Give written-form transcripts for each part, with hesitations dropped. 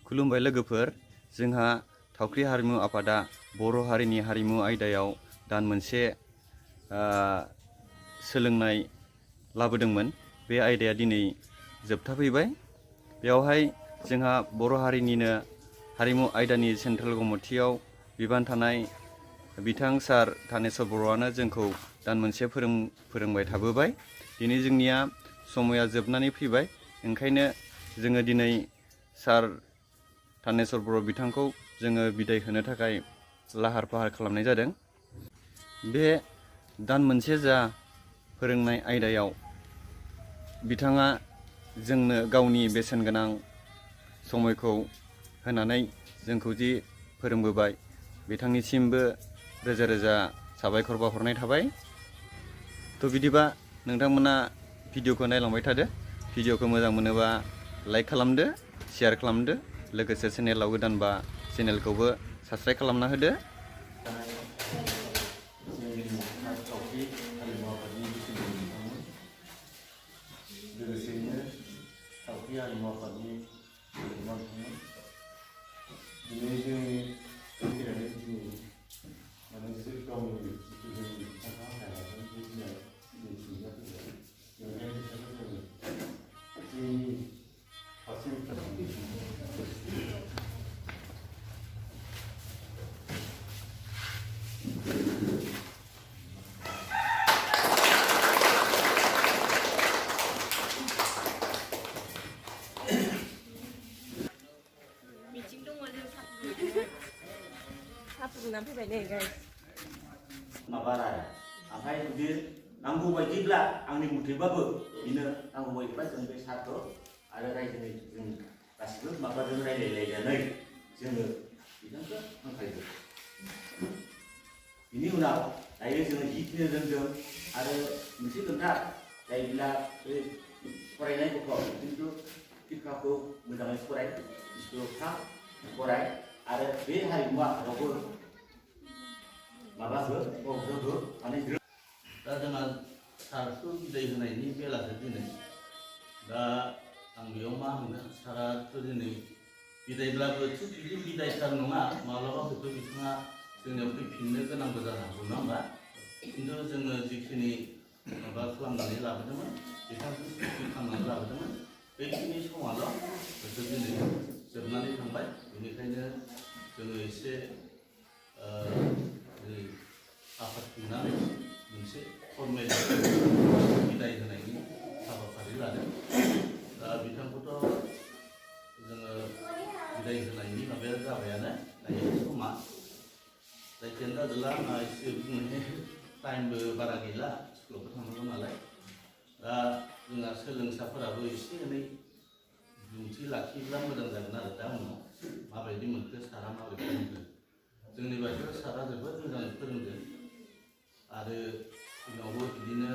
खुलुमबाय लोगोफोर, जोंहा थावख्रि हारिमु आफादा बर' हारिनि हारिमु आयदायाव दान मोनसे सोलोंनाय लाबोदोंमोन। बे आयदाया दिनै जोबथा फैबाय। बेवहाय जोंहा बर' हारिनिनो हारिमु आयदानि सेन्ट्रेल कमिटियाव बिबान थानाय बिथां सार थानेस्वर बर'आनो जोंखौ दान मोनसे फोरोंबाय थाबोबाय। दिनै जोंनिया समया जोबनानै फैबाय, ओंखायनो जोङो दिनै सार थानेस्वर बर' बिथांखौ जोङो बिदाय होनो थाखाय लाहार फाहार खालामनाय जादों। बे दान मोनसे जा फोरोंनाय आयदायाव बिथाङा जोंनो गावनि बेसेन गोनां समायखौ होनानै जोंखौ जि फोरोंबोबाय, बिथांनिसिमबो रोजा रोजा साबायखर बावहरनाय थाबाय। थ' बिदिबा नोंथांमोना भिडिअखौ नायलांबाय थादो। भिडिअखौ मोजां मोनोबा लाइक खालामदो, शेयार खालामदो, लोगोसे चेनेलाव गोदानबा चेनेलखौबो साबस्क्राइब खालामना होदो। लोगोसेयैनो थावख्रि हारिमु आफादनि दिनै जोंनि फैनानै दिनै माने बिसोर गावनि जोंनि बिथांखौ हायागोन बे दिनै दिन्थिना फैबाय। बेनिखायनो जोङो जोंनि फारसे मिटिं दङ जों साहा फुदुंनानै फैबाय नै गाइस। माबा आरो ओमफ्राय जुदि नांगौ बायदिब्ला आंनि मथेबाबो बिनो नांगौ बायदिब्ला जों बे सारखौ आरो रायजोनि जों गासिबो माबाजों रायलायलायनानै जोङो बिथांखौ हांख्रायदों। बिनि उनाव दायो जोङो जिखिनि रोंदों आरो मोनसे खोथा जायोब्ला बे फरायनाय गथ' खिन्थु शिक्षाखौ मोजाङै फराय, स्कुलाव थां, फराय आरो बे हारिमुआ रावबो माबाखौ होबो माने दा जोंहा सारखौ बिदाय होनायनि बेलासो दिनै। दा आं बेयाव मा होनगोन, साराथ' दिनै बिदायब्लाबो थिग बिदि बिदायथार नङा, माब्लाबा हयथ' बिथाङा जोंनियाव फैफिननो गोनांबो जानो हागौ, नङा होमबा? खिन्थु जोङो जिखिनि माबा खालामनानै लाबोदोंमोन, बिथांखौ सुक्ति खालामनानै लाबोदोंमोन, बेखिनि समाल' हयथ' दिनै जोबनानै थांबाय। बेनिखायनो जोङो एसे आफाद खुंनानै मोनसे फर्मेल बिदाय होनायनि हाबाफारि लादों। दा बिथांखौथ' जोङो बिदाय होनायनि माबाया जाबायानो, दायो समा जायखियानो जादोंला आंहा एसे बुंनो टाइमबो बारा गैला, स्कुलावबो थांनांगौ नालाय। दा जोंहा सोलोंसाफोराबो एसे एनै बिबुंथि लाखियोब्ला मोजां जागोन आरो दा उनाव माबायदि मोनखो, सारा माबायदि मोनखो। जोंनि बायदियाव सारा जोबोद मोजाङै फोरोंदों आरो उनावबो बिदिनो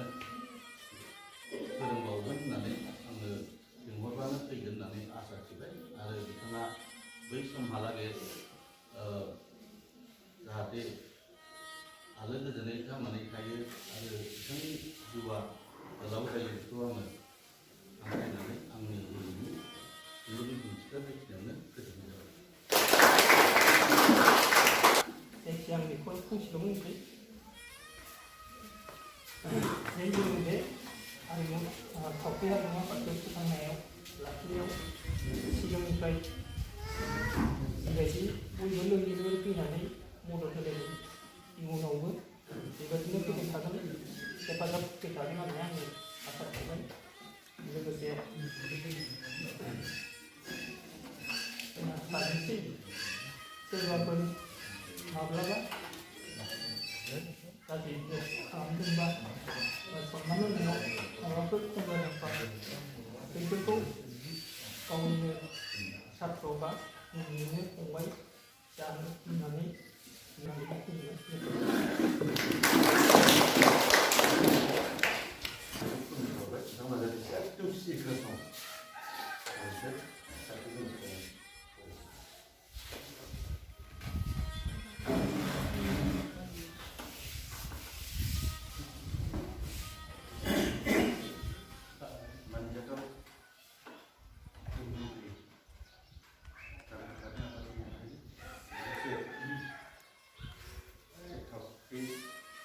फोरोंबावगोन होननानै आङो लिंहरबानो फैगोन होननानै आसा थिबाय। आरो बिथाङा बै समहालागै जाहाथे आलो गोजोनै थांनानै थायो आरो बिथांनि जिउआ गोलाव जायो, बेखौ आङो हांख्रायनानै आंनि दिनैनि सुंद' बिबुंथिखौ बेखिनियावनो फोजोबनाय जाबाय। जायखिया आं बेखौ फंसेल' बुंनोसै। जोंनि बे हारिमु थावख्रि हारिमु आफादखौ फोथांनायाव लाखिनायाव सिगांनिफ्राय जिबायदि बयबो लोगो फैनानै मदद होलायदों, इयुनावबो बेबायदिनो फैबाय थागोन, हेफाजाब होबाय थागोन होननानै आङो आसा खालामबाय। लोगोसे साननोसै सोरबाफोर माब्लाबा गाज्रि खालामदोंबा सनमान होनायाव माबाफोर खम जादोंबा बेफोरखौ गावनिनो सात्र बा नोंनिनो फंबाय जानो होननानै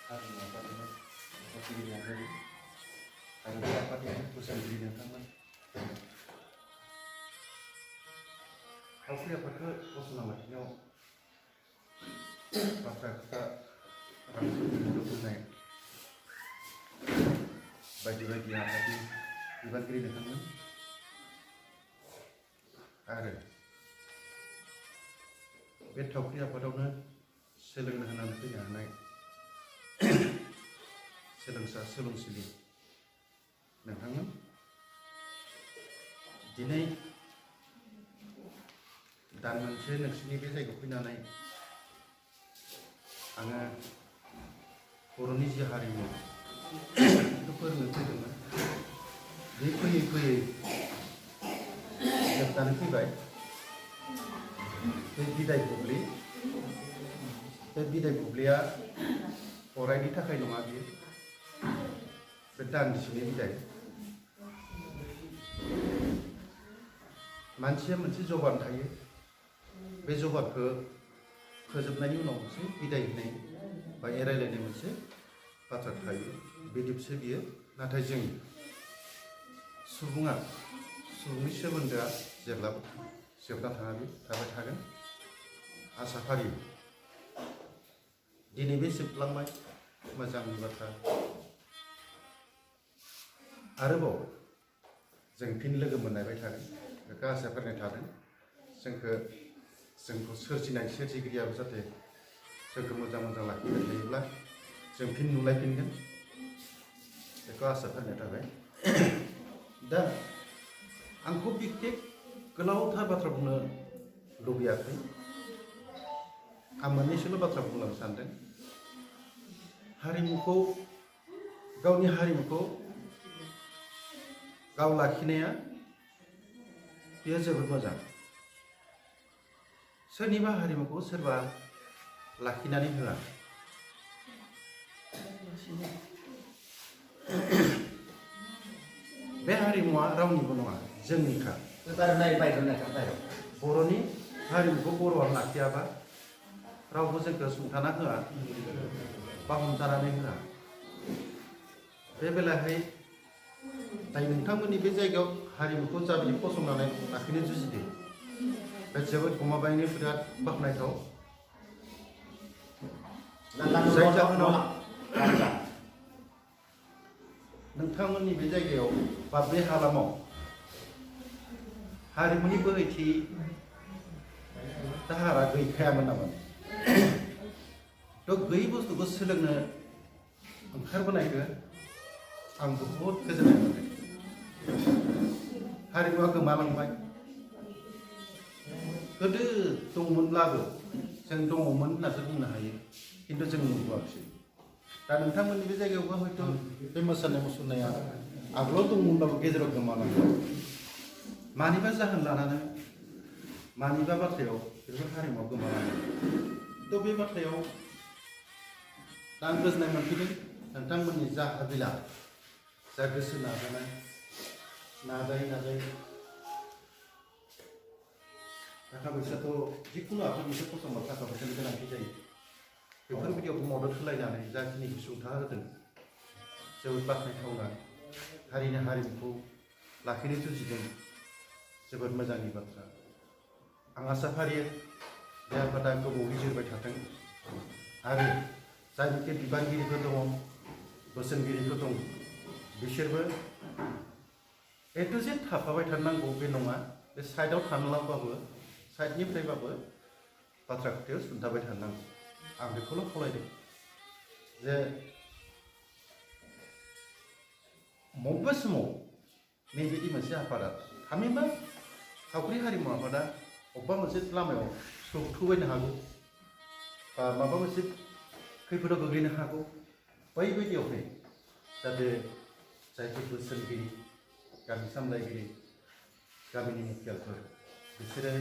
हारिमु आफादनि आफादगिरि आफादगिरि आरो बे आफादनि बोसोनगिरि नोंथांमोन फावख्रि आफादखौ फसंना लाखिनायाव बाथ्रा खोथा रांखान्थि होनाय बायदि बायदि आफादनि बिबानगिरि नोंथांमोन आरो बे थावख्रि आफादावनो सोलोंनो होनानै फैनो हानाय सोलोंसा सोलोंसुलि नोंथांमोन दिनै दान मोनसे नोंसोरनि बे जायगायाव फैनानै आङो बर'नि जि हारिमु बेखौ फोरोंनो फैदोंमोन बे फैयै फैयै जोबनानै फैबाय बे बिदाय बुब्लि बे बिदाय बुब्लिया अरायनि थाखाय नङा बियो बे दान्दिसेनि बिदाय मानसिया मोनसे जबान थायो बे जबानखौ फोजोबनायनि उनाव मोनसे बिदाय होनाय बा एरायलायनाय मोनसे बाथ्रा थायो बिदिसो बियो नाथाय जों सुबुंनि सोमोन्दोआ जेब्लाबो जोबना थाबाय थागोन आसा फारियो दिनै बे जोबलांबाय मोजांनि बाथ्रा आरोबाव जों फिन लोगो मोनलायबाय थागोन बेखौ आसा फारिनाय थादों जोंखौ सोरजिनाय सोरजिगिरियाबो जाहाथे जोंखौ मोजां लाखिबाय थायोब्ला जों फिन नुलायफिनगोन बेखौ आसा फारिनाय थाबाय दा आंखौ बिखेख गोलावथार बाथ्रा बुंनो लुबैयाखै आं मोननैसोल' बाथ्रा बुंलांनो सानदों गावनि हारिमुखौ गाव लाखिनाया बेयो जोबोद मोजां सोरनिबा हारिमुखौ सोरबा लाखिनानै होआ बे हारिमुवा रावनिबो नङा जोंनिखा बर'नि हारिमुखौ बर'आ लाखियाबा रावबो जोंखौ सुंथाना होआ बा हमथानानै होआ बे बेलाहाय दाय नोंथांमोननि बे जायगायाव हारिमुखौ जाबायदि फसंनानै लाखिनो जुजिदों बे जोबोद गमाबायनो बिराद बाख्नायथाव जाय जाहोनाव नोंथांमोननि बे जायगायाव बा बे हालामाव हारिमुनि बोहैथि दाहारा गैखायामोन नामा थ' गैयै बुस्थुखौ सोलोंनो ओंखारबोनायखौ आं बहुद गोजोननाय मोनदों हारिमुवा गोमालांबाय गोदो दंमोनब्लाबो जों दङमोन होननासो बुंनो हायो खिन्थु जों नुबोआखिसै दा नोंथांमोननि बे जायगायावबो हयथ' बे मोसानाय मुसुरनाया आगोलाव दंमोनब्लाबो गेजेराव गोमालांबाय मानिबा जाहोन लानानै मानिबा बाथ्रायाव बेफोर हारिमुवा गोमालांबाय थ' बे बाथ्रायाव दा आं गोजोननाय मोनफैदों नोंथांमोननि जा हाबिला जा गोसो नाजानाय नाजायै थाखा फैसाथ' जिखुनु आफादनिसो फसंबा थाखा फैसानि गोनांथि जायो बेफोरबायदियाव मदद होलायनानै जाखिनि सुंथा होदों जोबोद बाख्नायथावना हारिनि हारिमुखौ लाखिनो जुजिदों जोबोद मोजांनि बाथ्रा आं आसा फारियो बे आफादा गोबावै जोरबाय थाथों आरो जायनोखि बिबानगिरिफोर दङ बोसोनगिरिफोर दं बिसोरबो ए टु जेड थाफाबाय थानांगौ बे नङा बे साइडआव थानांगौबाबो साइडनिफ्रायबाबो बाथ्रा खोथायाव सुंथाबाय थानांगौ आं बेखौल' खावलायदों जे बबेबा समाव नैबेदि मोनसे आफादा थामहिनबा थावख्रि हारिमु आफादा अबेबा मोनसे लामायाव सौथुबायनो हागौ बा माबा मोनसे खैफोदाव गोग्लैनो हागौ बैबायदियावहाय जाहाथे जायफोर बोसोनगिरि गामि सामलायगिरि गामिनि मुखियाफोर बिसोरो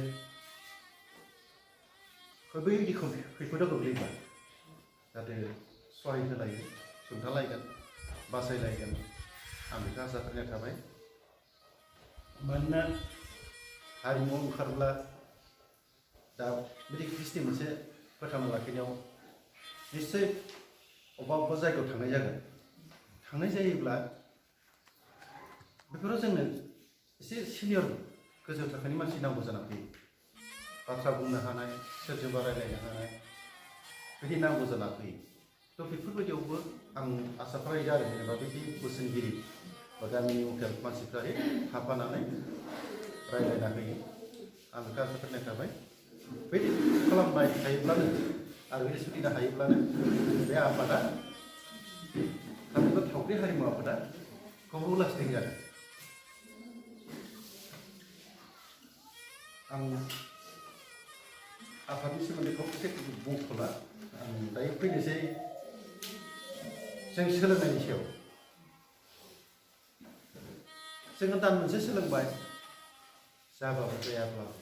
बैबायदि खैफोदाव गोग्लैबा जाहाथे सहाय होलायो सुंथालायगोन बासायलायगोन आं बेखौ आसा फारिनाय थाबाय मानोना हारिमुआव ओंखारब्ला दा बिदि कृष्टि मोनसे फोथांना लाखिनायाव निश्चय अबेबा जायगायाव थांनाय जागोन थांनाय जायोब्ला बेफोराव जोंनो एसे सिनियर गोजौ थाखोनि मानसि नांगौ जानानै फैयो बाथ्रा बुंनो हानाय सोरजोंबा रायलायनो हानाय बिदि नांगौ जाना फैयो थ' बेफोरबायदियावबो आं आसा खालामो आरो जेनेबा बिदि बोसोनगिरि बा गामिनि लकेल मानसिफ्रा थाफानानै रायलायना होयो आं बेखौ आसा खालामनाय थाबाय बिदि खालामबाय थायोब्लानो आरो बिदि सोलिनो हायोब्लानो बे आफादा थामहिनबा थावख्रि हारिमु आफादा गोबाव लास्टिं जागोन आं आफादनि सोमोन्दै एसे बुंथ'ला आं दायो फैनोसै जों सोलोंनायनि सायाव जोङो दान मोनसे सोलोंबाय जाबाबो जायाब्लाबो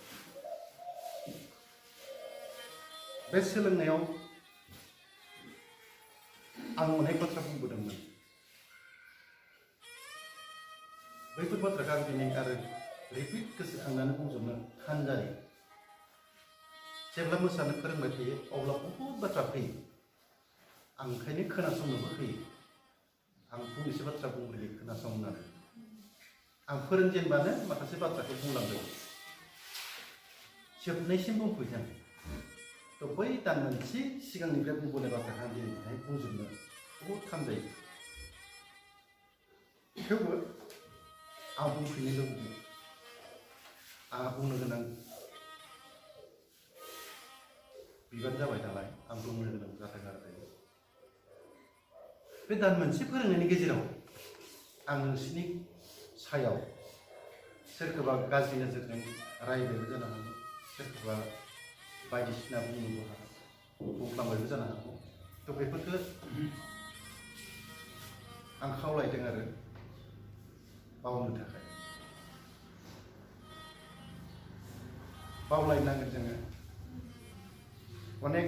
बे सोलोंनायाव आं अनेक बाथ्रा बुंबोदोंमोन बैफोर बाथ्राखौ आं दिनै आरो रिपिट गोसोखांनानै बुंजोबनो थान जायो जेब्ला मोसानो फोरोंबाय थायो अब्ला बहुद बाथ्रा फैयो आं ओंखायनो खोनासंनोबो फैयो आं फंनैसो बाथ्रा बुंग्रोयो खोनासंनानै आं फोरोंजेनबानो माखासे बाथ्राखौ बुंलांदों जोबनायसिम बुंफैदों थ' बै दान मोनसे सिगांनिफ्राय बुंबोनाय बाथ्राखौ आं दिनैहाय बुंजोबनो बहुद थान जायो थेवबो आं बुंफिननो लुबैदों आंहा बुंनो गोनां बिबान जाबाय नालाय आं बुंनो गोनां जादों आरो बे दान मोनसे फोरोंनायनि गेजेराव आं नोंसिनि सायाव सोरखौबा गाज्रि नोजोरजों रायबायबो जानो हागौ सोरखौबा बायदिसिना बुंनोबो हागौ बुंफ्लांबायबो जानो हागौ थ' बेफोरखौ आं खावलायदों आरो बावनो थाखाय बावलायनांगोन जोङो अनेक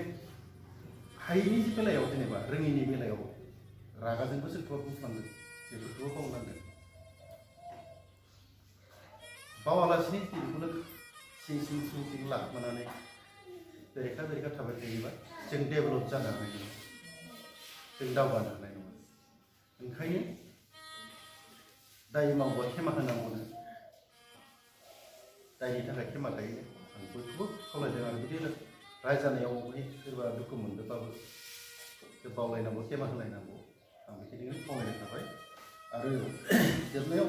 हायिनि बेलायाव जेनेबा रोङिनि बेलायाव रागाजोंबो सोरखौबा बुंफ्लांगोन बेफोरखौबो बावनांगोन बावालासिनो बेखौनो सिं सिं लाखोमानानै बेरेखा थाबाय थायोबा जों डेभेलप जानो हानाय नङा जों दावगानो हानाय नङा ओंखायनो दाय मावबा खेमा होनांगौनो दायनि थाखाय खेमा थायो आं बयखौबो खावलायदों आरो बिदि रायजानायाव सोरबा दुखु मोनदोंबाबो बावलायनांगौ खेमा होलायनांगौ आं बेखिनिखौनो खावलायनाय थाबाय आरो जोबनायाव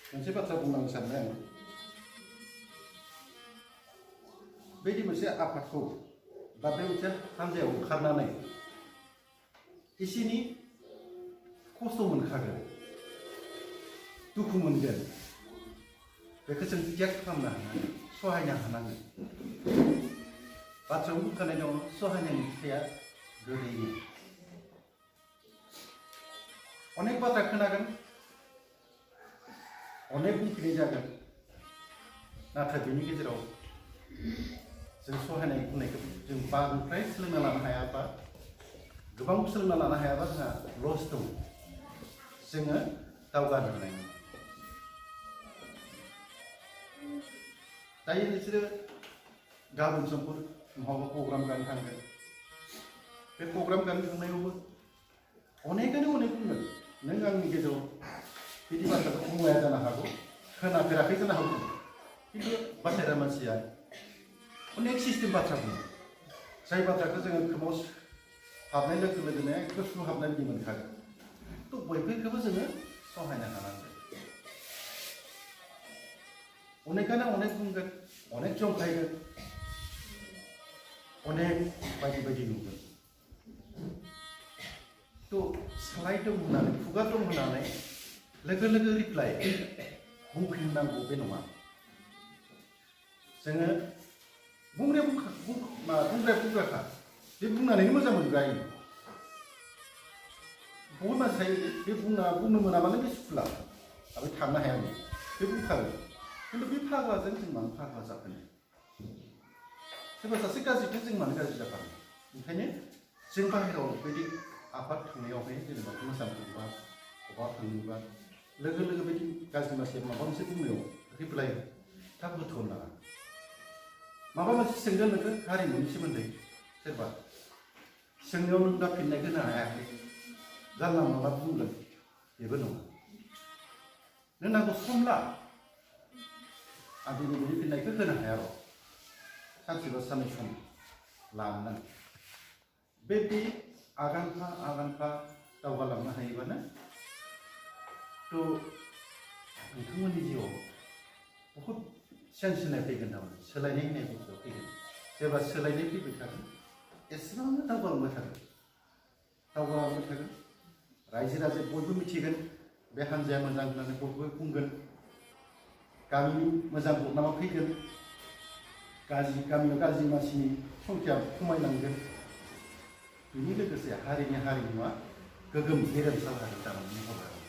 मोनसे बाथ्रा बुंनांगौ सानदों आं बेबायदि मोनसे आफादखौ बा बे मोनसे हान्जायाव ओंखारनानै एसेनि खस्थ' मोनखागोन दुखु मोनगोन बेखौ जों त्याग खालामनो हानांगोन सहायनो हानांगोन बाथ्रायाव बुंखानाय दङ सहायनायनि फिथाइया गोदैनि अनेक बाथ्रा खोनागोन अनेक बुंफिनाय जागोन नाथाय बेनि गेजेराव जों सहायनाय बुंनायखौ जों बांद्राय सोलोंना लानो हायाबा गोबां सोलोंना लानो हायाबा जोंहा लस दं जोङो दावगानो हानाय नङा दायो नोंसोरो गाबोन समफोर महाबा प्रग्राम गानो थांगोन बे प्रग्राम गानो थांनायावबो अनेकानो अनेक बुंगोन नों आंनि गेजेराव बिदि बाथ्राखौ बुंलाया जानो हागौ खोनाफेराखै जानो हागौ खिन्थु बासायग्रा मानसिया अनेक सिस्टेम बाथ्रा बुङो जाय बाथ्राखौ जोङो खोमाव हाबनाय लोगो लोगोनो एकदम सुहाबनाय बायदि मोनखागोन थ' बैफोरखौबो जोङो सहायनो हानांगोन अनेकानो अनेक बुंगोन अनेक जंखायगोन अनेक बायदि बायदि नुगोन थ' सालाय दं होननानै खुगा दं होननानै लोगो लोगो रिप्लाइ बुंफिननांगौ बे नङा जोङो बुंग्राखा बे बुंनानैनो मोजां मोनग्रायो बहुद मानसि थायो बे बुंनो मोनाबानो बे सुखुला आरो थांनो हायानो बे बुंखागोन खिन्थु बे फाग्लाजों जों मानो फाग्ला जाफानो सोरबा सासे गाज्रिखौ जों मानो गाज्रि जाफानो ओंखायनो जों बाहेरायाव बेबायदि आफाद थांनायावहाय जेनेबा मोसानो थांबा बबेबा थाङोबा लोगो लोगो बायदि गाज्रि मानसिया माबा मोनसे बुंनायाव रिप्लाइ थाब होथ'नो नाङा माबा मोनसे सोंगोन नोङो हारिमुनि सोमोन्दै सोरबा सोंनायाव नों दा फिननायखौ होनो हायाखै जानला मोनला बुंगोन बेबो नङा नों नांगौ सम ला आं दिनै बिनि फिननायखौ होनो हाया र' सानसे बा साननै सम लानो नांगोन बे आगानफा दावगालांनो हायोबानो थ' नोंथांमोननि जिउआव बहुद चेन्ज होनाय फैगोन थारमाने सोलायनाय होननाय बुस्थुआ फैगोन जेब्ला सोलायनाय फैबाय थागोन एसेबांनो दावगालांबाय थागोन रायजो राजाया बयबो मिथिगोन बे हान्जाया मोजां होननानै बयबो बुंगोन गामिनि मोजां बदनामा फैगोन गामियाव गाज्रि मानसिनि संख्या खमायलांगोन बेनि लोगोसे हारिनि हारिमुवा गोगोम गेरेमसा जागोन थारमाने महर लागोन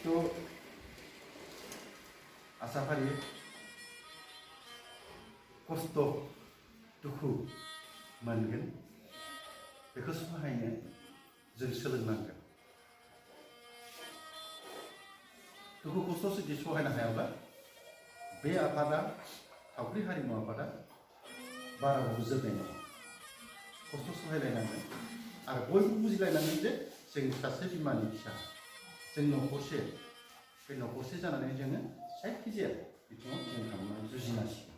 थ' आसा फारियो खस्थ' दुखु मोनगोन बेखौ सहायनो जों सोलोंनांगोन दुखु खस्थ' जुदि सहायनो हायाब्ला बे आफादा थावख्रि हारिमु आफादा बाराबाबो जोरनाय नङा खस्थ' सहायलायनांगोन आरो बयबो बुजिलायनांगोन जे जों सासे बिमानि फिसा जों न'खरसे बे न'खरसे जानानै जोङो जायखिजाया बिथिङाव जों थांनानै जुजिनांसिगोन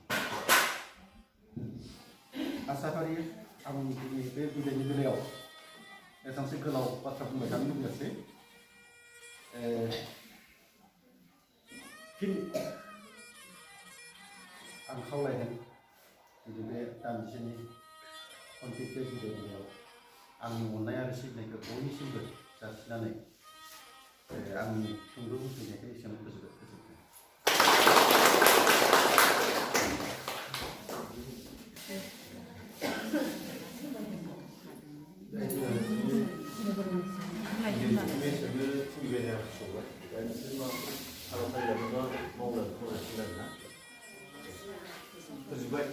आसा फारियो आं दिनै बे बिदायनि बेलायाव एसांसो गोलाव बाथ्रा बुंबाय थानो लुबैयासै फिन आं खावलायदों जुदि बे दान्दिसेनि खनसे बे बिदायनियाव आंनि अननाय आरो सिबिनायखौ बयनिसिमबो जासिनानै आंनि सुंद' बुंथिनायखौ एसेयावनो फोजोबबाय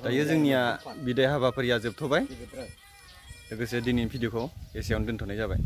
दायो जोंनिया बिदाय हाबाफारिया जोबथ'बाय लोगोसे दिनैनि भिडिअखौ एसेयावनो दोनथ'नाय जाबाय।